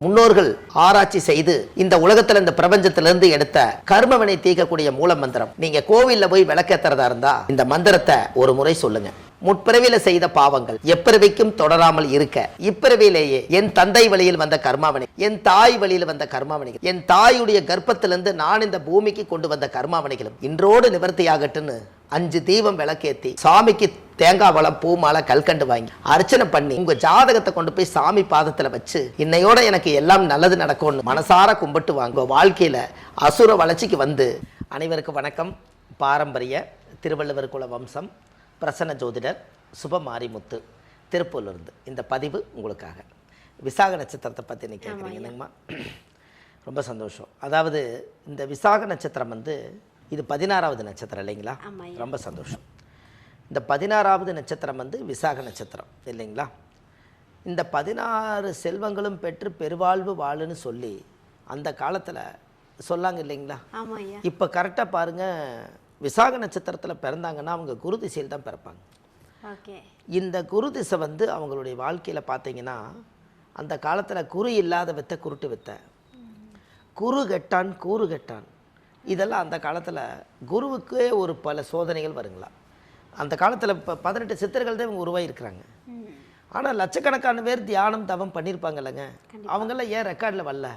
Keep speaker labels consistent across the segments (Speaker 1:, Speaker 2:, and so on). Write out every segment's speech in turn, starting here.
Speaker 1: முன்னோர்கள் ஆராய்ச்சி செய்து இந்த உலகத்துல இந்த பிரபஞ்சத்திலிருந்து எடுத்த கர்மவினை தீர்க்கக்கூடிய மூல மந்திரம். நீங்க கோவில்ல போய் விளக்கேத்துறதா இருந்தா இந்த மந்திரத்தை ஒரு முறை சொல்லுங்க. முற்பிறவியில செய்த பாவங்கள் எப்பிறவிக்கும் தொடராமல் இருக்க இப்பிறவியிலேயே என் தந்தை வழியில் வந்த கர்மாவினை, என் தாய் வழியில் வந்த கர்மாவினைகள், என் தாயுடைய கர்ப்பத்திலிருந்து நான் இந்த பூமிக்கு கொண்டு வந்த கர்மாவினைகளும் இன்றோடு நிவர்த்தியாகட்டுன்னு 5 தீபம் விளக்கேத்தி சாமிக்கு தேங்காய் வளம் பூ மாலை கல்கண்டு வாங்கி அர்ச்சனை பண்ணி உங்க ஜாதகத்தை கொண்டு போய் சாமி பாதத்துல வச்சு இன்னையோட எனக்கு எல்லாம் நல்லது நடக்கும்னு மனசார கும்பிட்டு வாங்க. வாழ்க்கையில அசுர வளர்ச்சிக்கு வந்து. அனைவருக்கும் வணக்கம். பாரம்பரிய திருவள்ளுவர் குல வம்சம் பிரசன்ன ஜோதிடர் சுபமாரிமுத்து திருப்பூர்லேருந்து இந்த பதிவு உங்களுக்காக. விசாக நட்சத்திரத்தை பற்றி நீ கேட்குறீங்க என்னங்கம்மா? ரொம்ப சந்தோஷம். அதாவது இந்த விசாக நட்சத்திரம் வந்து இது 16வது நட்சத்திரம் இல்லைங்களா? ரொம்ப சந்தோஷம். இந்த 16வது நட்சத்திரம் வந்து விசாக நட்சத்திரம் இல்லைங்களா? இந்த 16 செல்வங்களும் பெற்று பெருவாழ்வு வாழுன்னு சொல்லி அந்த காலத்தில் சொல்லாங்க இல்லைங்களா? இப்போ கரெக்டாக பாருங்கள், விசாக நட்சத்திரத்தில் பிறந்தாங்கன்னா அவங்க குரு திசையில் தான் பிறப்பாங்க. இந்த குரு திசை வந்து அவங்களுடைய வாழ்க்கையில் பார்த்தீங்கன்னா அந்த காலத்தில் குரு இல்லாத வித்தை குருட்டு வித்தை, குரு கெட்டான் கூறு கெட்டான், இதெல்லாம் அந்த காலத்தில் குருவுக்கே ஒரு பல சோதனைகள் வருங்களா. அந்த காலத்தில் இப்போ 18 சித்தர்கள் தான் இவங்க உருவாகிருக்கிறாங்க. ஆனால் லட்சக்கணக்கான பேர் தியானம் தவம் பண்ணியிருப்பாங்க இல்லைங்க. அவங்கெல்லாம் ஏன் ரெக்கார்டில் வரல?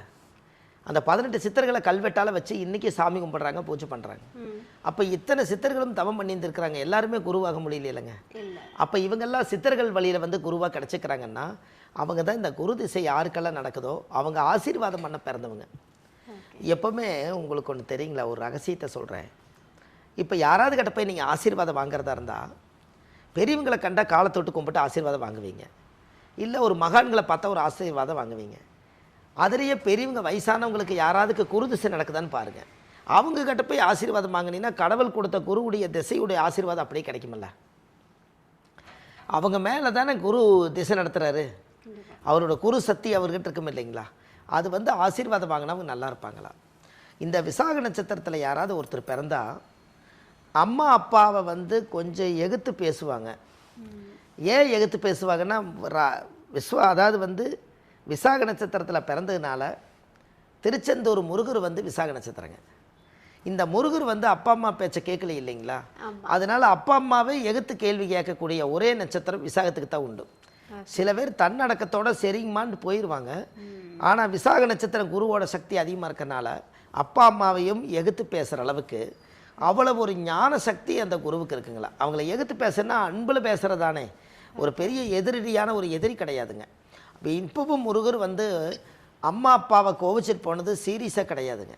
Speaker 1: அந்த 18 சித்தர்களை கல்வெட்டால் வச்சு இன்றைக்கி சாமி கும்பிட்றாங்க, பூஜை பண்ணுறாங்க. அப்போ இத்தனை சித்தர்களும் தவம் பண்ணியிருந்துருக்கிறாங்க, எல்லாருமே குருவாக முடியல இல்லைங்க. அப்போ இவங்கெல்லாம் சித்தர்கள் வழியில் வந்து குருவாக கிடச்சிக்கிறாங்கன்னா அவங்க தான் இந்த குரு திசை யாருக்கெல்லாம் நடக்குதோ அவங்க ஆசீர்வாதம் பண்ண பிறந்தவங்க. எப்போவுமே உங்களுக்கு ஒன்று தெரியுங்களா, ஒரு ரகசியத்தை சொல்கிறேன். இப்போ யாராவது கிட்ட போய் நீங்கள் ஆசீர்வாதம் வாங்குறதா இருந்தால் பெரியவங்களை கண்டா காலை தொட்டு கும்பிட்டு ஆசீர்வாதம் வாங்குவீங்க, இல்லை ஒரு மகான்களை பார்த்தா ஒரு ஆசீர்வாதம் வாங்குவீங்க. அதிலேயே பெரியவங்க வயசானவங்களுக்கு யாராவதுக்கு குரு திசை நடக்குதான்னு பாருங்கள். அவங்க கிட்ட போய் ஆசீர்வாதம் வாங்கினீங்கன்னா கடவுள் கொடுத்த குருவுடைய திசையுடைய ஆசீர்வாதம் அப்படியே கிடைக்குமில்ல. அவங்க மேலே தானே குரு திசை நடத்துகிறாரு, அவரோட குரு சக்தி அவர்கிட்ட இருக்கும் இல்லைங்களா. அது வந்து ஆசீர்வாதம் வாங்கினவங்க நல்லா இருப்பாங்களா. இந்த விசாக நட்சத்திரத்தில் யாராவது ஒருத்தர் பிறந்தா அம்மா அப்பாவை வந்து கொஞ்சம் எகுத்து பேசுவாங்க. ஏன் எகுத்து பேசுவாங்கன்னா அதாவது வந்து விசாக நட்சத்திரத்தில் பிறந்ததுனால திருச்செந்தூர் முருகர் வந்து விசாக நட்சத்திரங்க. இந்த முருகர் வந்து அப்பா அம்மா பேச்சை கேட்கல இல்லைங்களா. அதனால அப்பா அம்மாவே எகுத்து கேள்வி கேட்கக்கூடிய ஒரே நட்சத்திரம் விசாகத்துக்கு தான் உண்டு. சில பேர் தன்னடக்கத்தோட சரிங்கமான்னு போயிடுவாங்க. ஆனால் விசாக நட்சத்திரம் குருவோட சக்தி அதிகமாக இருக்கனால அப்பா அம்மாவையும் எகுத்து பேசுகிற அளவுக்கு அவ்வளோ ஒரு ஞான சக்தி அந்த குருவுக்கு இருக்குங்களா. அவங்கள எகுத்து பேசுனா அன்பில் பேசுகிறதானே, ஒரு பெரிய எதிரடியான ஒரு எதிரி கிடையாதுங்க. இப்போ இப்பவும் முருகர் வந்து அம்மா அப்பாவை கோவிச்சிட்டு போனது சீரியஸாக கிடையாதுங்க.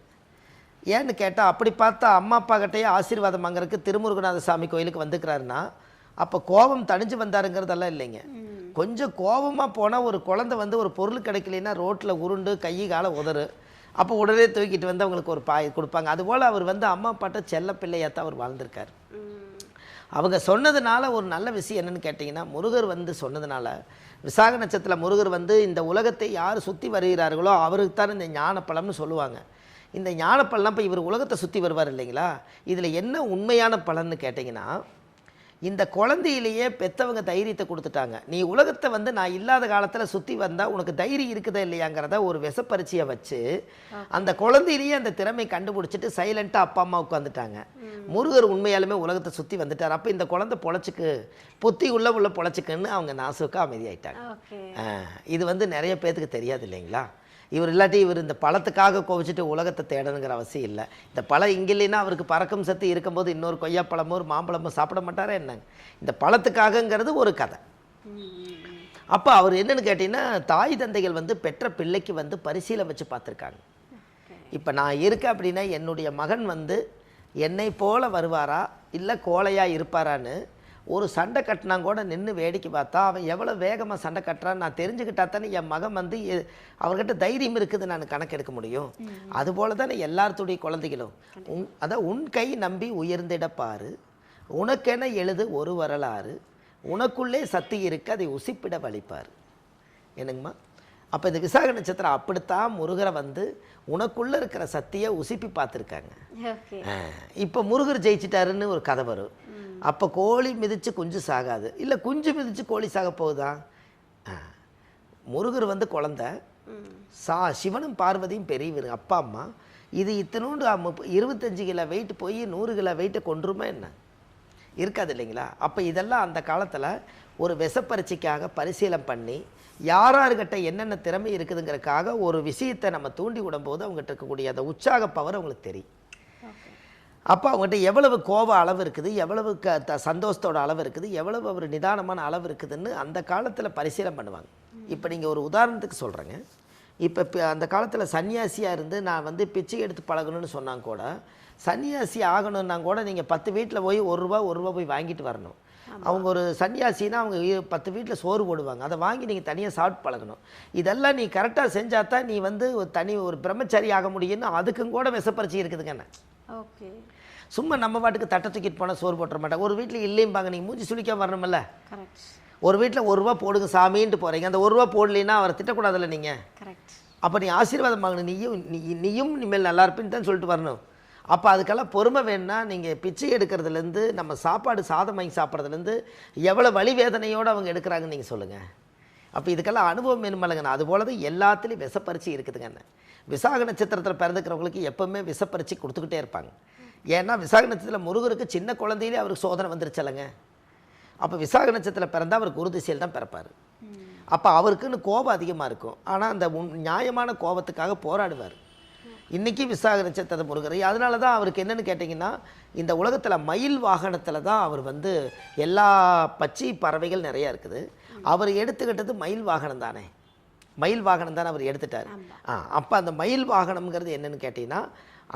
Speaker 1: ஏன்னு கேட்டால் அப்படி பார்த்தா அம்மா அப்பா கிட்டேயே ஆசீர்வாதம் வாங்குறதுக்கு திருமுருகநாத சாமி கோயிலுக்கு வந்துக்கிறாருன்னா அப்போ கோபம் தணிஞ்சு வந்தாருங்கிறதெல்லாம் இல்லைங்க. கொஞ்சம் கோபமாக போனால் ஒரு குழந்தை வந்து ஒரு பொருள் கிடைக்கலைன்னா ரோட்டில் உருண்டு கை காலை உதறு, அப்போ உடனே தூக்கிட்டு வந்து அவங்களுக்கு ஒரு பாய் கொடுப்பாங்க. அதுபோல் அவர் வந்து அம்மா அப்பாட்ட செல்ல பிள்ளையாத்தான் அவர் வாழ்ந்திருக்கார். அவங்க சொன்னதுனால ஒரு நல்ல விஷயம் என்னென்னு கேட்டிங்கன்னா, முருகர் வந்து சொன்னதுனால விசாக நட்சத்திரத்தில் முருகர் வந்து இந்த உலகத்தை யார் சுற்றி வருகிறார்களோ அவருக்கு தான் இந்த ஞானப்பழம்னு சொல்லுவாங்க. இந்த ஞானப்பழம்னா இப்போ இவர் உலகத்தை சுற்றி வருவார் இல்லைங்களா. இதில் என்ன உண்மையான பலன்னு கேட்டிங்கன்னா, இந்த குழந்தையிலேயே பெற்றவங்க தைரியத்தை கொடுத்துட்டாங்க. நீ உலகத்தை வந்து நான் இல்லாத காலத்தில் சுற்றி வந்தால் உனக்கு தைரியம் இருக்குதா இல்லையாங்கிறத ஒரு விஷப்பரிச்சியை வச்சு அந்த குழந்தையிலேயே அந்த திறமை கண்டுபிடிச்சிட்டு சைலண்ட்டாக அப்பா அம்மா உட்காந்துட்டாங்க. முருகர் உண்மையாலுமே உலகத்தை சுற்றி வந்துட்டார். அப்போ இந்த குழந்தை பொழைச்சிக்கு புத்தி உள்ள பொழைச்சிக்குன்னு அவங்க நாசுக்கு அமைதியாயிட்டாங்க. இது வந்து நிறைய பேர்த்துக்கு தெரியாது இல்லைங்களா. இவர் இல்லாட்டி இவர் இந்த பழத்துக்காக கோவிச்சிட்டு உலகத்தை தேடணுங்கிற அவசியம் இல்லை. இந்த பழம் இங்கே இல்லைன்னா அவருக்கு பறக்கும் சக்தி இருக்கும்போது இன்னொரு கொய்யாப்பழமோ ஒரு மாம்பழமோ சாப்பிட மாட்டாரா என்னங்க. இந்த பழத்துக்காகங்கிறது ஒரு கதை. அப்போ அவர் என்னன்னு கேட்டிங்கன்னா, தாய் தந்தைகள் வந்து பெற்ற பிள்ளைக்கு வந்து பரிசீலனை வச்சு பார்த்துருக்காங்க. இப்போ நான் இருக்கேன் அப்படின்னா என்னுடைய மகன் வந்து என்னை போல வருவாரா இல்லை கோழையாக இருப்பாரான்னு ஒரு சண்டை கட்டினா கூட நின்று வேடிக்கை பார்த்தா அவன் எவ்வளோ வேகமாக சண்டை கட்டுறான்னு நான் தெரிஞ்சுக்கிட்டா தானே என் மகன் வந்து அவர்கிட்ட தைரியம் இருக்குது நான் கணக்கெடுக்க முடியும். அதுபோல் தானே எல்லாத்துடைய குழந்தைகளும் அதான் உன் கை நம்பி உயர்ந்திடப்பாரு, உனக்கென எழுது ஒரு வரலாறு, உனக்குள்ளே சக்தி இருக்கு அதை உசிப்பிட வலிப்பார். என்னங்கம்மா. அப்போ இந்த விசாக நட்சத்திரம் அப்படித்தான் முருகரை வந்து உனக்குள்ளே இருக்கிற சக்தியை உசிப்பி பார்த்துருக்காங்க. இப்போ முருகர் ஜெயிச்சிட்டாருன்னு ஒரு கதை வரும். அப்போ கோழி மிதித்து குஞ்சு சாகாது, இல்லை குஞ்சு மிதித்து கோழி சாக போகுதா. முருகர் வந்து குழந்தை, சிவனும் பார்வதியும் பெரியவர் அப்பா அம்மா. இது இத்தனோண்டு 25 கிலோ வெயிட் போய் 100 கிலோ வெயிட்டை கொண்டுருமா என்ன? இருக்காது இல்லைங்களா? அப்போ இதெல்லாம் அந்த காலத்தில் ஒரு விஷப்பரீட்சைக்காக பரிசீலனை பண்ணி யார்கிட்ட என்னென்ன திறமை இருக்குதுங்கிறதுக்காக ஒரு விஷயத்தை நம்ம தூண்டி விடும்போது அவங்ககிட்ட இருக்கக்கூடிய அந்த உற்சாக பவர் அவங்களுக்கு தெரியும். அப்போ அவங்ககிட்ட எவ்வளவு கோப அளவு இருக்குது, எவ்வளவு சந்தோஷத்தோட அளவு இருக்குது, எவ்வளவு ஒரு நிதானமான அளவு இருக்குதுன்னு அந்த காலத்தில் பரிசீலனை பண்ணுவாங்க. இப்போ நீங்கள் ஒரு உதாரணத்துக்கு சொல்கிறேங்க. இப்போ அந்த காலத்தில் சன்னியாசியாக இருந்து நான் வந்து பிச்சை எடுத்து பழகணும்னு சொன்னாங்க கூட, சன்னியாசி ஆகணும்னா கூட நீங்கள் 10 வீட்டில் போய் ஒரு ரூபா போய் வாங்கிட்டு வரணும். அவங்க ஒரு சன்னியாசின்னா அவங்க 10 வீட்டில் சோறு போடுவாங்க, அதை வாங்கி நீங்கள் தனியாக சாப்பிட்டு பழகணும். இதெல்லாம் நீ கரெக்டாக செஞ்சால் தான் நீ வந்து ஒரு பிரம்மச்சாரி ஆக முடியும்னு அதுக்கும் கூட விஷப்பரிச்சை இருக்குதுங்கண்ணே.
Speaker 2: ஓகே.
Speaker 1: சும்மா நம்ம பாட்டுக்கு தட்டை தூக்கிட்டு போனால் சோறு போட்டுற மாட்டாங்க. ஒரு வீட்டில் இல்லையும்பாங்க, நீங்கள் மூஞ்சி சுளிக்காம வரணுமில்ல. ஒரு வீட்டில் 1 ரூபா போடுங்க சாமின்ட்டு போகிறீங்க, அந்த 1 ரூபா போடலைன்னா அவரை திட்டக்கூடாதுல்ல நீங்கள். அப்போ நீ ஆசீர்வாதம் வாங்கணும், நீயும் இனிமேல் நல்லா இருப்பின்னு தான் சொல்லிட்டு வரணும். அப்போ அதுக்கெல்லாம் பொறுமை வேணுன்னா நீங்கள் பிச்சை எடுக்கிறதுலேருந்து நம்ம சாதம் வாங்கி சாப்பிட்றதுலேருந்து எவ்வளோ வலி வேதனையோடு அவங்க எடுக்கிறாங்கன்னு நீங்கள் சொல்லுங்கள். அப்போ இதுக்கெல்லாம் அனுபவம் வேணுமில்லங்கண்ணா. அதுபோல தான் எல்லாத்துலேயும் விஷப்பரிச்சை இருக்குதுங்கண்ணே. விசாக நட்சத்திரத்தில் பிறந்துக்கிறவங்களுக்கு எப்போவுமே விஷப்பரிச்சை கொடுத்துக்கிட்டே இருப்பாங்க. ஏன்னா விசாக நட்சத்திரத்தில் முருகருக்கு சின்ன குழந்தையிலே அவருக்கு சோதனை வந்துருச்சலங்க. அப்போ விசாக நட்சத்திரத்தில் பிறந்தால் அவர் குரு திசையில் தான் பிறப்பார். அப்போ அவருக்குன்னு கோபம் அதிகமாக இருக்கும். ஆனால் அந்த நியாயமான கோபத்துக்காக போராடுவார். இன்றைக்கி விசாக நட்சத்திர முருகர். அதனால தான் அவருக்கு என்னென்னு கேட்டிங்கன்னா, இந்த உலகத்தில் மயில் வாகனத்தில் தான் அவர் வந்து எல்லா பச்சை பறவைகள் நிறையா இருக்குது. அவர் எடுத்துக்கிட்டது மயில் வாகனம் தானே. மயில் வாகனம் தானே அவர் எடுத்துட்டார். அப்போ அந்த மயில் வாகனம்ங்கிறது என்னென்னு கேட்டிங்கன்னா,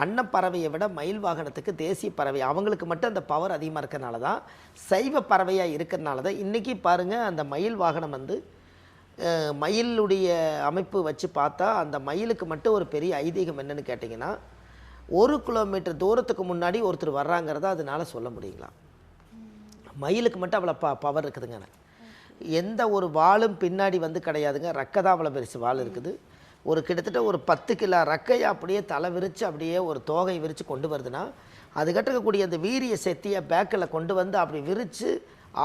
Speaker 1: அன்னப்பறவையை விட மயில் வாகனத்துக்கு தேசிய பறவை அவங்களுக்கு மட்டும் அந்த பவர் அதிகமாக இருக்கிறனால தான், சைவ பறவையாக இருக்கிறனால தான் இன்றைக்கி பாருங்கள் அந்த மயில் வாகனம் வந்து மயிலுடைய அமைப்பு வச்சு பார்த்தா அந்த மயிலுக்கு மட்டும் ஒரு பெரிய ஐதீகம் என்னென்னு கேட்டிங்கன்னா, 1 கிலோமீட்டர் தூரத்துக்கு முன்னாடி ஒருத்தர் வர்றாங்கிறத அதனால சொல்ல முடியுங்களா. மயிலுக்கு மட்டும் அவ்வளோ பவர் இருக்குதுங்க. எந்த ஒரு வாளும் பின்னாடி வந்து கிடையாதுங்க. ரெக்கை தான் அவ்வளோ பெருசு வாள் இருக்குது. கிட்டத்தட்ட ஒரு 10 கிலோ ரெக்கையை அப்படியே தலை விரித்து அப்படியே ஒரு தோகை விரித்து கொண்டு வருதுன்னா, அது கட்டக்கூடிய அந்த வீரிய சக்தியை பேக்கில் கொண்டு வந்து அப்படி விரித்து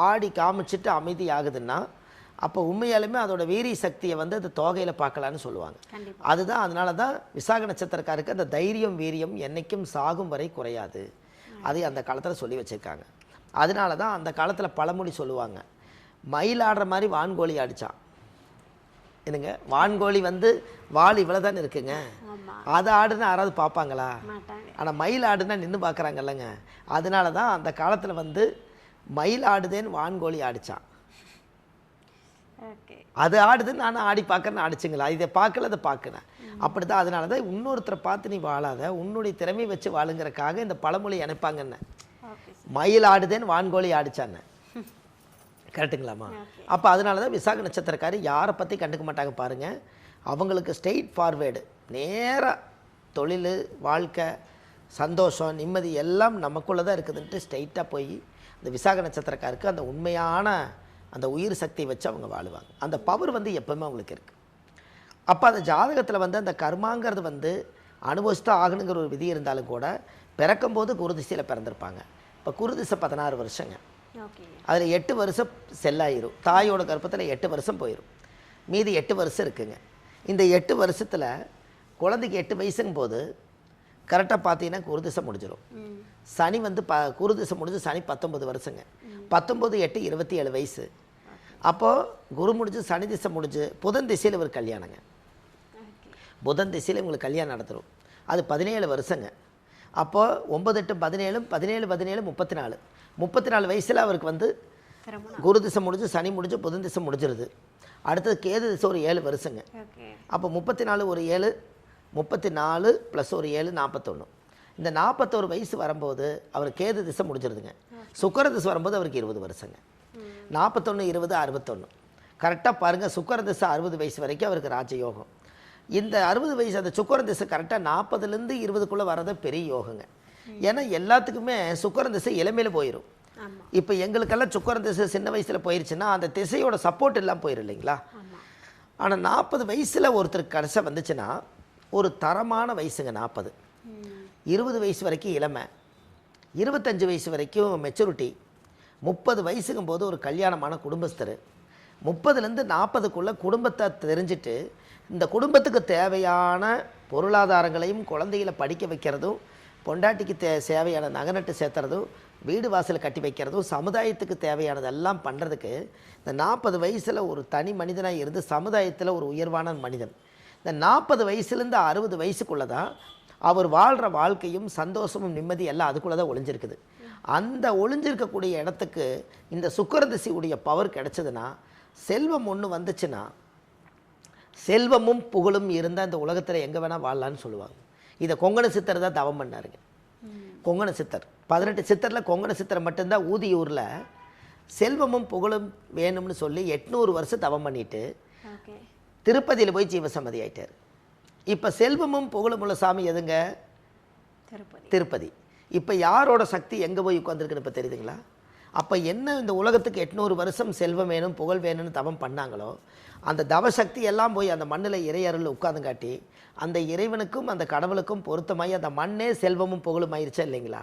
Speaker 1: ஆடி காமிச்சிட்டு அமைதி ஆகுதுன்னா, அப்போ உண்மையாலுமே அதோட வீரிய சக்தியை வந்து அந்த தோகையில் பார்க்கலான்னு சொல்லுவாங்க. அதுதான் அதனால தான் விசாக நட்சத்திரக்காருக்கு அந்த தைரியம் வீரியம் என்றைக்கும் சாகும் வரை குறையாது. அதை அந்த காலத்தில் சொல்லி வச்சுருக்காங்க. அதனால தான் அந்த காலத்தில் பழமொழி சொல்லுவாங்க, மயில் ஆடுற மாதிரி வான்கோழி ஆடிச்சான். என்னங்க, வான்கோழி வந்து வால் இவ்வளோ தானே இருக்குங்க, அதை ஆடுனா யாராவது பார்ப்பாங்களா? ஆனால் மயில் ஆடுனா நின்று பார்க்குறாங்கல்லங்க. அதனால தான் அந்த காலத்தில் வந்து மயில் ஆடுதேன்னு வான்கோழி ஆடிச்சான். அது ஆடுதுன்னு நானும் ஆடி பார்க்கறேன்னு ஆடிச்சுங்களா, இதை பார்க்கல அதை பார்க்குறேன். அப்படி தான். அதனால தான் இன்னொருத்தரை பார்த்து நீ வாழாத, உன்னுடைய திறமை வச்சு வாழுங்கிறக்காக இந்த பழமொழி அனுப்பாங்கன்னு. மயில் ஆடுதேன்னு வான்கோழி ஆடிச்சான்னு. கரெக்டுங்களாம்மா? அப்போ அதனால தான் விசாக நட்சத்திரக்காரி யாரை பற்றி கண்டுக்க மாட்டாங்க பாருங்கள். அவங்களுக்கு ஸ்ட்ரெயிட் ஃபார்வேர்டு, நேராக தொழில், வாழ்க்கை, சந்தோஷம், நிம்மதி எல்லாம் நமக்குள்ளே தான் இருக்குதுன்ட்டு ஸ்ட்ரெயிட்டாக போய் அந்த விசாக நட்சத்திரக்காருக்கு அந்த உண்மையான அந்த உயிர் சக்தியை வச்சு அவங்க வாழுவாங்க. அந்த பவர் வந்து எப்போவுமே அவங்களுக்கு இருக்குது. அப்போ அந்த ஜாதகத்தில் வந்து அந்த கர்மாங்கிறது வந்து அனுபவிச்சுதான் ஆகணுங்கிற ஒரு விதி இருந்தாலும் கூட பிறக்கும்போது குரு திசையில் பிறந்திருப்பாங்க. இப்போ குரு திசை 16 வருஷங்க. அதில் 8 வருஷம் செல்லாயிரும். தாயோட கர்ப்பத்தில் 8 வருஷம் போயிடும். மீதி 8 வருஷம் இருக்குங்க. இந்த 8 வருஷத்தில் குழந்தைக்கு 8 வயசுங்கும் போது கரெக்டாக பார்த்தீங்கன்னா குரு திசை முடிஞ்சிடும். சனி வந்து குரு திசை முடிஞ்சு சனி 19 வருஷங்க. 19 8 27 வயசு. அப்போது குரு முடிஞ்சு சனி திசை முடிஞ்சு புதன் திசையில் இவர் கல்யாணங்க. புதன் திசையில் இவங்களுக்கு கல்யாணம் நடத்துகிறோம். அது 17 வருஷங்க. அப்போது 9 8 17 17 17 34 34 வயசில் அவருக்கு வந்து குரு திசை முடிஞ்சு சனி முடிஞ்சு புதன் திசை முடிஞ்சிருது. அடுத்தது கேது திசை ஒரு 7 வருஷங்க. அப்போ 34 ஒரு 7 34 + ஒரு 7 41. இந்த 41 வயசு வரும்போது அவர் கேது திசை முடிஞ்சிருதுங்க. சுக்கர திசை வரும்போது அவருக்கு 20 வருஷங்க. 41 20 61. கரெக்டாக பாருங்கள், சுக்கர திசை 60 வயசு வரைக்கும் அவருக்கு ராஜயோகம். இந்த 60 வயசு அந்த சுக்கர திசை கரெக்டாக 40லேருந்து 20க்குள்ளே வரது பெரிய யோகங்க. ஏன்னா எல்லாத்துக்குமே சுக்கர திசை இளமையில் போயிடும். இப்போ எங்களுக்கெல்லாம் சுக்கர திசை சின்ன வயசில் போயிடுச்சுன்னா அந்த திசையோட சப்போர்ட் எல்லாம் போயிடும் இல்லைங்களா. ஆனால் 40 வயசில் ஒருத்தருக்கு கடைசியாக வந்துச்சுன்னா ஒரு தரமான வயசுங்க 40. 20 வயசு வரைக்கும் இளமை, 25 வயசு வரைக்கும் மெச்சூரிட்டி, 30 வயசுக்கும் போது ஒரு கல்யாணமான குடும்பஸ்தர், 30லேருந்து 40க்குள்ளே குடும்பத்தை தெரிஞ்சுட்டு இந்த குடும்பத்துக்கு தேவையான பொருளாதாரங்களையும் குழந்தைகளை படிக்க வைக்கிறதும், பொண்டாட்டிக்கு தேவையான நகை சேர்த்துறதும், வீடு வாசல் கட்டி வைக்கிறதும், சமுதாயத்துக்கு தேவையானதெல்லாம் பண்ணுறதுக்கு இந்த 40 வயசில் ஒரு தனி மனிதனாக இருந்து சமுதாயத்தில் ஒரு உயர்வான மனிதன். இந்த 40 வயசுலேருந்து 60 வயசுக்குள்ளே தான் அவர் வாழ்கிற வாழ்க்கையும் சந்தோஷமும் நிம்மதி எல்லாம் அதுக்குள்ளே தான் ஒளிஞ்சிருக்குது. அந்த ஒளிஞ்சிருக்கக்கூடிய இடத்துக்கு இந்த சுக்கிரதிசையுடைய பவர் கிடைச்சதுன்னா, செல்வம் ஒன்று வந்துச்சுன்னா, செல்வமும் புகழும் இருந்தால் இந்த உலகத்தில் எங்கே வேணால் வாழலான்னு சொல்லுவாங்க. இதை கொங்கண சித்தர் தான் தவம் பண்ணாருங்க. கொங்கண சித்தர் 18 சித்தரில் கொங்கண சித்தரை மட்டும்தான் ஊதியூரில் செல்வமும் புகழும் வேணும்னு சொல்லி 800 வருஷம் தவம் பண்ணிட்டு திருப்பதியில் போய் ஜீவசம்மதி ஆயிட்டார். இப்போ செல்வமும் புகழும் உள்ள சாமி எதுங்க? திருப்பதி. இப்போ யாரோட சக்தி எங்கே போய் உட்காந்துருக்குன்னு இப்போ தெரியுதுங்களா? அப்போ என்ன இந்த உலகத்துக்கு 800 வருஷம் செல்வம் வேணும் புகழ் வேணும்னு தவம் பண்ணாங்களோ, அந்த தவசக்தி எல்லாம் போய் அந்த மண்ணில் இறையருள் உட்காந்துங்காட்டி அந்த இறைவனுக்கும் அந்த கடவுளுக்கும் பொருத்தமாகி அந்த மண்ணே செல்வமும் புகழும் ஆயிடுச்சா இல்லைங்களா?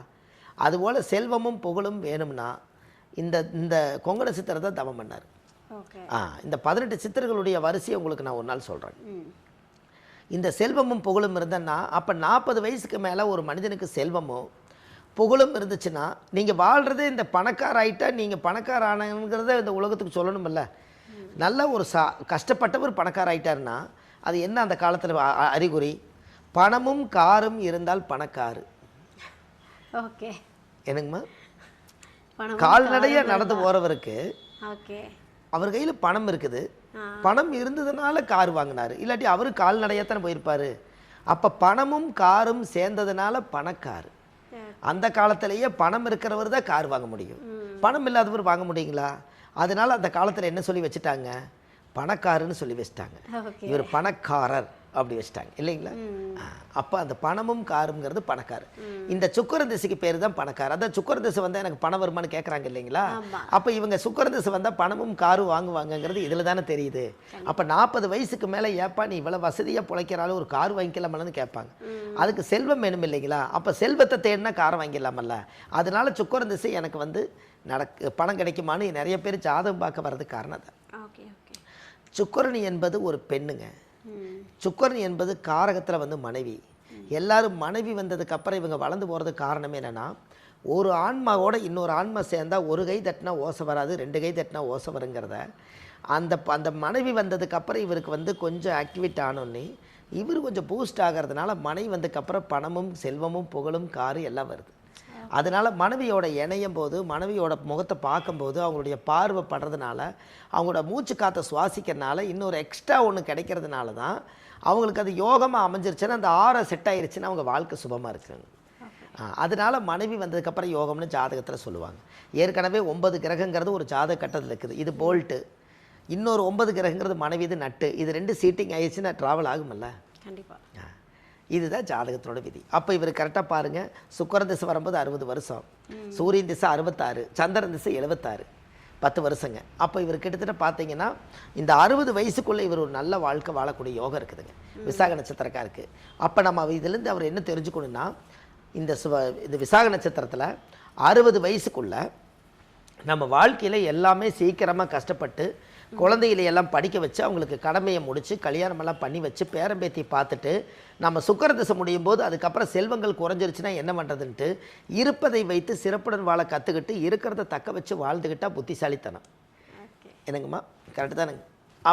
Speaker 1: அதுபோல் செல்வமும் புகழும் வேணும்னா இந்த இந்த கொங்கண சித்தரை தான் தவம் பண்ணார். இந்த 18 சித்தர்களுடைய வரிசையை உங்களுக்கு நான் ஒரு நாள் சொல்கிறேன். இந்த செல்வமும் புகழும் இருந்தேன்னா அப்போ 40 வயசுக்கு மேலே ஒரு மனிதனுக்கு செல்வமும் புகழும் இருந்துச்சுன்னா, நீங்கள் வாழ்கிறதே இந்த பணக்காராயிட்டா நீங்கள் பணக்காரானங்கிறத இந்த உலகத்துக்கு சொல்லணுமில்ல. நல்ல ஒரு கஷ்டப்பட்டவர் பணக்காராயிட்டாருன்னா அது என்ன அந்த காலத்தில் அறிகுறி? பணமும் காரும் இருந்தால் பணக்காரு.
Speaker 2: ஓகே,
Speaker 1: என்னங்கம்மா? கால்நடையாக நடந்து போகிறவருக்கு அவர் கையில் பணம் இருக்குது, பணம் இருந்ததுனால கார் வாங்கினார், இல்லாட்டி அவரு கால்நடையாத்தானே போயிருப்பார். அப்போ பணமும் காரும் சேர்ந்ததுனால பணக்காரு. அந்த காலத்திலேயே பணம் இருக்கிறவர் தான் கார் வாங்க முடியும், பணம் இல்லாதவர் வாங்க முடியுங்களா? அதனால அந்த காலத்தில் என்ன சொல்லி வச்சுட்டாங்க? பணக்காரன்னு சொல்லி வச்சுட்டாங்க. இவர் பணக்காரர் அப்படி வச்சுட்டாங்க இல்லைங்களா? அப்போ அந்த பணமும் காருங்கிறது பணக்காரு. இந்த சுக்கிர திசைக்கு பேர் தான் பணக்கார். அதான் சுக்கிர திசை வந்தால் எனக்கு பணம் வருமானு கேட்குறாங்க இல்லைங்களா? அப்போ இவங்க சுக்கிர திசை வந்தால் பணமும் காரும் வாங்குவாங்கங்கிறது இதில் தானே தெரியுது. அப்போ 40 வயசுக்கு மேலே ஏப்பா நீ இவ்வளோ வசதியாக பிழைக்கிறாலும் ஒரு கார் வாங்கிக்கலாமலன்னு கேட்பாங்க. அதுக்கு செல்வம் வேணும் இல்லைங்களா? அப்போ செல்வத்தை தேடினா காரை வாங்கிடலாமல்ல. அதனால சுக்கிர திசை எனக்கு பணம் கிடைக்குமான்னு நிறைய பேர் ஜாதகம் பார்க்க வர்றதுக்கு காரணம் தான். சுக்கிரன் என்பது ஒரு பெண்ணுங்க. சுக்கிரன் என்பது காரகத்தில் மனைவி. எல்லாரும் மனைவி வந்ததுக்கு அப்புறம் இவங்க வளர்ந்து போகிறதுக்கு காரணம் என்னென்னா, ஒரு ஆன்மாவோட இன்னொரு ஆன்மா சேர்ந்தால் ஒரு கை தட்டினா ஓசை வராது, 2 கை தட்டினா ஓசை வருங்கிறத அந்த மனைவி வந்ததுக்கு அப்புறம் இவருக்கு கொஞ்சம் ஆக்டிவேட் ஆனோன்னே இவர் கொஞ்சம் பூஸ்ட் ஆகிறதுனால மனைவி வந்ததுக்கப்புறம் பணமும் செல்வமும் புகழும் காரு எல்லாம் வருது. அதனால் மனைவியோட இணையும் போது, மனைவியோட முகத்தை பார்க்கும்போது, அவங்களுடைய பார்வை படுறதுனால, அவங்களோட மூச்சு காற்றை சுவாசிக்கிறதுனால இன்னொரு எக்ஸ்ட்ரா ஒன்று கிடைக்கிறதுனால தான் அவங்களுக்கு அது யோகமாக அமைஞ்சிருச்சுன்னா அந்த ஆறை செட் ஆயிடுச்சுன்னா அவங்க வாழ்க்கை சுபமாக இருக்குங்க. அதனால் மனைவி வந்ததுக்கப்புறம் யோகம்னு ஜாதகத்தில் சொல்லுவாங்க. ஏற்கனவே 9 கிரகங்கிறது ஒரு ஜாதக கட்டத்தில் இருக்குது. இது போல்ட்டு, இன்னொரு 9 கிரகங்கிறது மனைவி, இது நட்டு. இது 2 சீட்டிங் ஆயிடுச்சுன்னா ட்ராவல் ஆகுமல்ல. கண்டிப்பாக இதுதான் ஜாதகத்தோட விதி. அப்போ இவர் கரெக்டாக பாருங்கள், சுக்கிர திசை வரும்போது 60 வருஷம், சூரியன் திசை 66, சந்திரன் திசை 76, 10 வருஷங்க. அப்போ இவர் கிட்டத்தட்ட பார்த்தீங்கன்னா இந்த 60 வயசுக்குள்ளே இவர் ஒரு நல்ல வாழ்க்கை வாழக்கூடிய யோகம் இருக்குதுங்க விசாக நட்சத்திரக்காருக்கு. அப்போ நம்ம இதுலேருந்து அவர் என்ன தெரிஞ்சுக்கணுன்னா, இந்த விசாக நட்சத்திரத்தில் 60 வயசுக்குள்ளே நம்ம வாழ்க்கையில் எல்லாமே சீக்கிரமாக கஷ்டப்பட்டு குழந்தைகளையெல்லாம் படிக்க வச்சு அவங்களுக்கு கடமையை முடித்து கல்யாணமெல்லாம் பண்ணி வச்சு பேரம்பேத்தி பார்த்துட்டு நம்ம சுக்கிர திசை முடியும் போது அதுக்கப்புறம் செல்வங்கள் குறைஞ்சிருச்சுன்னா என்ன பண்ணுறதுன்ட்டு இருப்பதை வைத்து சிறப்புடன் வாழ கற்றுக்கிட்டு இருக்கிறத தக்க வச்சு வாழ்ந்துக்கிட்டால் புத்திசாலித்தனம். என்னங்கம்மா கரெக்டு தானுங்க?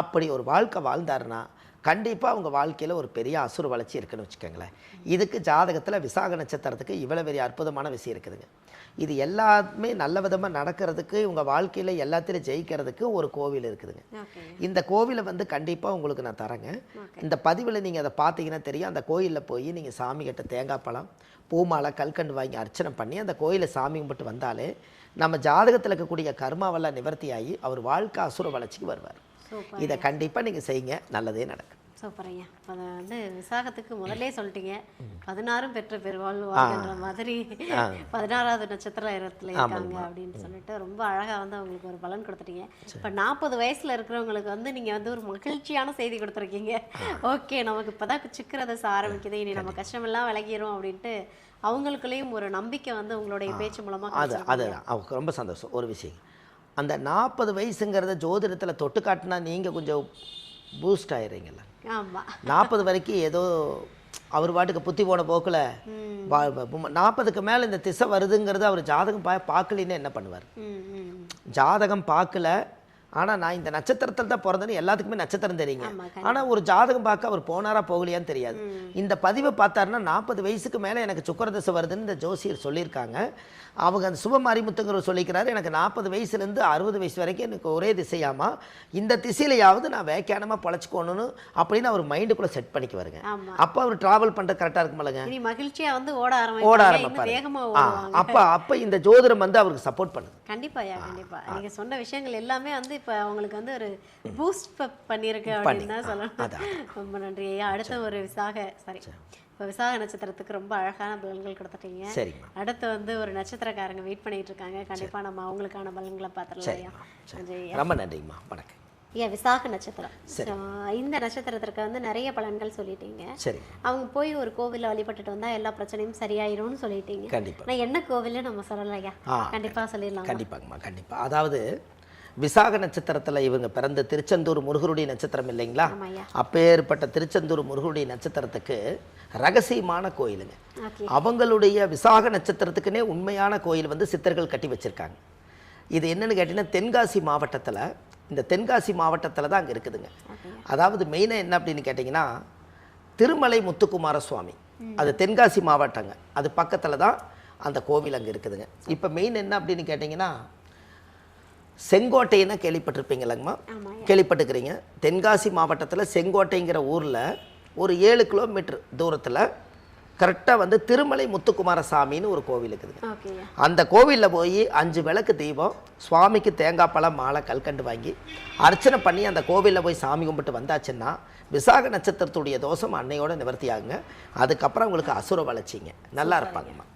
Speaker 1: அப்படி ஒரு வாழ்க்கை வாழ்ந்தாருன்னா கண்டிப்பாக அவங்க வாழ்க்கையில் ஒரு பெரிய அசுர வளர்ச்சி இருக்குன்னு வச்சுக்கோங்களேன். இதுக்கு ஜாதகத்தில் விசாக நட்சத்திரத்துக்கு இவ்வளோ பெரிய அற்புதமான விஷயம் இருக்குதுங்க. இது எல்லாமே நல்ல விதமாக நடக்கிறதுக்கு, உங்கள் வாழ்க்கையில் எல்லாத்திலையும் ஜெயிக்கிறதுக்கு ஒரு கோவில் இருக்குதுங்க. இந்த கோவிலை கண்டிப்பாக உங்களுக்கு நான் தரேங்க. இந்த பதிவில் நீங்கள் அதை பார்த்தீங்கன்னா தெரியும். அந்த கோயிலில் போய் நீங்கள் சாமி கிட்ட தேங்காய் பழம், பூமாலை, கல்கண்டு வாங்கி அர்ச்சனை பண்ணி அந்த கோயிலை சாமி கும்பிட்டு வந்தாலே நம்ம ஜாதகத்தில் இருக்கக்கூடிய கர்மாவெல்லாம் நிவர்த்தியாகி அவர் வாழ்க்கை அசுர வளர்ச்சிக்கு வருவார். இதை கண்டிப்பாக நீங்கள் செய்யுங்க, நல்லதே நடக்கும்.
Speaker 2: சூப்பர் ஐயா. அதை விசாகத்துக்கு முதல்லே சொல்லிட்டீங்க, 16 பெற்ற பெருவாழ்வாங்கிற மாதிரி 16வது நட்சத்திரத்தில் இருக்காங்க அப்படின்னு சொல்லிட்டு ரொம்ப அழகாக அவங்களுக்கு ஒரு பலன் கொடுத்துட்டீங்க. இப்போ 40 வயசில் இருக்கிறவங்களுக்கு நீங்கள் ஒரு மகிழ்ச்சியான செய்தி கொடுத்துருக்கீங்க. ஓகே, நமக்கு இப்போ தான் சுக்கிரதசை ஆரம்பிக்குது, இனி நம்ம கஷ்டமெல்லாம் விலகிரும் அப்படின்ட்டு அவங்களுக்குள்ளேயும் ஒரு நம்பிக்கை உங்களுடைய பேச்சு மூலமாக.
Speaker 1: அதுதான் ரொம்ப சந்தோஷம். ஒரு விஷயம், அந்த 40 வயசுங்கிறத ஜோதிடத்தில் தொட்டு காட்டினா நீங்கள் கொஞ்சம் பூஸ்ட் ஆயிடுறீங்கல்ல.
Speaker 2: ஆமா
Speaker 1: 40 வரைக்கும் ஏதோ அவர் பாட்டுக்கு புத்தி போன போக்கில் 40க்கு மேலே இந்த திசை வருதுங்கிறது அவர் ஜாதகம் பார்க்கலின்னு என்ன பண்ணுவார்? ஜாதகம் பார்க்கல, ஆனால் நான் இந்த நட்சத்திரத்தில் தான் பிறந்தேன்னு எல்லாத்துக்குமே நட்சத்திரம் தெரியுங்க. ஆனால் ஒரு ஜாதகம் பார்க்க அவர் போனாரா போகலையான்னு தெரியாது. இந்த பதிவை பார்த்தாருன்னா 40 வயசுக்கு மேலே எனக்கு சுக்கரதசை வருதுன்னு இந்த ஜோசியர் சொல்லியிருக்காங்க. அவங்க அந்த சுபமாரிமுத்துங்கிறவர் சொல்லிக்கிறாரு, எனக்கு 40 வயசுலேருந்து 60 வயசு வரைக்கும் எனக்கு ஒரே திசையாமா, இந்த திசையிலையாவது நான் வேக்கியானமாக பழச்சிக்கணும்னு அப்படின்னு அவர் மைண்டுக்குள்ளே செட் பண்ணிக்க வருங்க. அப்போ அவர் ட்ராவல் பண்ணுறது கரெக்டாக இருக்குமில்லங்க,
Speaker 2: மகிழ்ச்சியா வந்து ஓட
Speaker 1: ஆரம்பிப்பாரு. அப்போ இந்த ஜோதிடம் வந்து அவருக்கு சப்போர்ட் பண்ணுது.
Speaker 2: கண்டிப்பாயா கண்டிப்பா. நீங்க சொன்ன விஷயங்கள் எல்லாமே வந்து இப்போ அவங்களுக்கு வந்து ஒரு பூஸ்ட் பண்ணியிருக்கு அப்படின்னு தான் சொல்லணும். ரொம்ப நன்றி ஐயா. அடுத்த ஒரு இப்போ விசாக நட்சத்திரத்துக்கு ரொம்ப அழகான பலன்கள் கொடுத்துட்டீங்க.
Speaker 1: சரிங்க.
Speaker 2: அடுத்து வந்து ஒரு நட்சத்திரக்காரங்க வெயிட் பண்ணிட்டு இருக்காங்க. கண்டிப்பா நம்ம அவங்களுக்கான பலன்களை பார்த்துடலாம் ஐயா.
Speaker 1: ரொம்ப நன்றிங்கம்மா. வணக்கம்.
Speaker 2: ஐயா, விசாக நட்சத்திரம், இந்த நட்சத்திரத்திற்கு வந்து நிறைய பலன்கள் சொல்லிட்டீங்க.
Speaker 1: சரி.
Speaker 2: அவங்க போய் ஒரு கோவிலில் வழிபட்டுட்டு வந்தா எல்லா பிரச்சனையும் சரியாயிரும்னு சொல்லிட்டீங்க.
Speaker 1: கண்டிப்பா.
Speaker 2: நான் என்ன கோவில்னு நம்ம சொல்லலாம் ஐயா? கண்டிப்பா சொல்லிடலாம்.
Speaker 1: கண்டிப்பாங்கம்மா, கண்டிப்பா. அதாவது விசாக நட்சத்திரத்தில் இவங்க பிறந்த திருச்செந்தூர் முருகருடைய நட்சத்திரம் இல்லைங்களா? அப்பேற்பட்ட திருச்செந்தூர் முருகருடைய நட்சத்திரத்துக்கு ரகசியமான கோயிலுங்க. அவங்களுடைய விசாக நட்சத்திரத்துக்குன்னே உண்மையான கோயில் வந்து சித்தர்கள் கட்டி வச்சிருக்காங்க. இது என்னன்னு கேட்டீங்கன்னா தென்காசி மாவட்டத்தில், இந்த தென்காசி மாவட்டத்தில் தான் அங்கே இருக்குதுங்க. அதாவது மெயினாக என்ன அப்படின்னு கேட்டிங்கன்னா திருமலை முத்துக்குமார சுவாமி, அது தென்காசி மாவட்டங்க, அது பக்கத்தில் தான் அந்த கோவில் அங்கே இருக்குதுங்க. இப்போ மெயின் என்ன அப்படின்னு கேட்டிங்கன்னா செங்கோட்டைன்னு கேள்விப்பட்டிருப்பீங்களங்கம்மா, கேள்விப்பட்டுக்கிறீங்க. தென்காசி மாவட்டத்தில் செங்கோட்டைங்கிற ஊரில் ஒரு 7 கிலோமீட்டர் தூரத்தில் கரெக்டாக வந்து திருமலை முத்துக்குமாரசாமின்னு ஒரு கோவில் இருக்குதுங்க. அந்த கோவிலில் போய் 5 விளக்கு தீபம், சுவாமிக்கு தேங்காய் பழம் மாலை கல்கண்டு வாங்கி அர்ச்சனை பண்ணி அந்த கோவிலில் போய் சாமி கும்பிட்டு வந்தாச்சுன்னா விசாக நட்சத்திரத்துடைய தோஷம் அன்னையோட நிவர்த்தி ஆகுங்க. அதுக்கப்புறம் உங்களுக்கு அசுர வளர்ச்சிங்க, நல்லா இருப்பாங்கம்மா.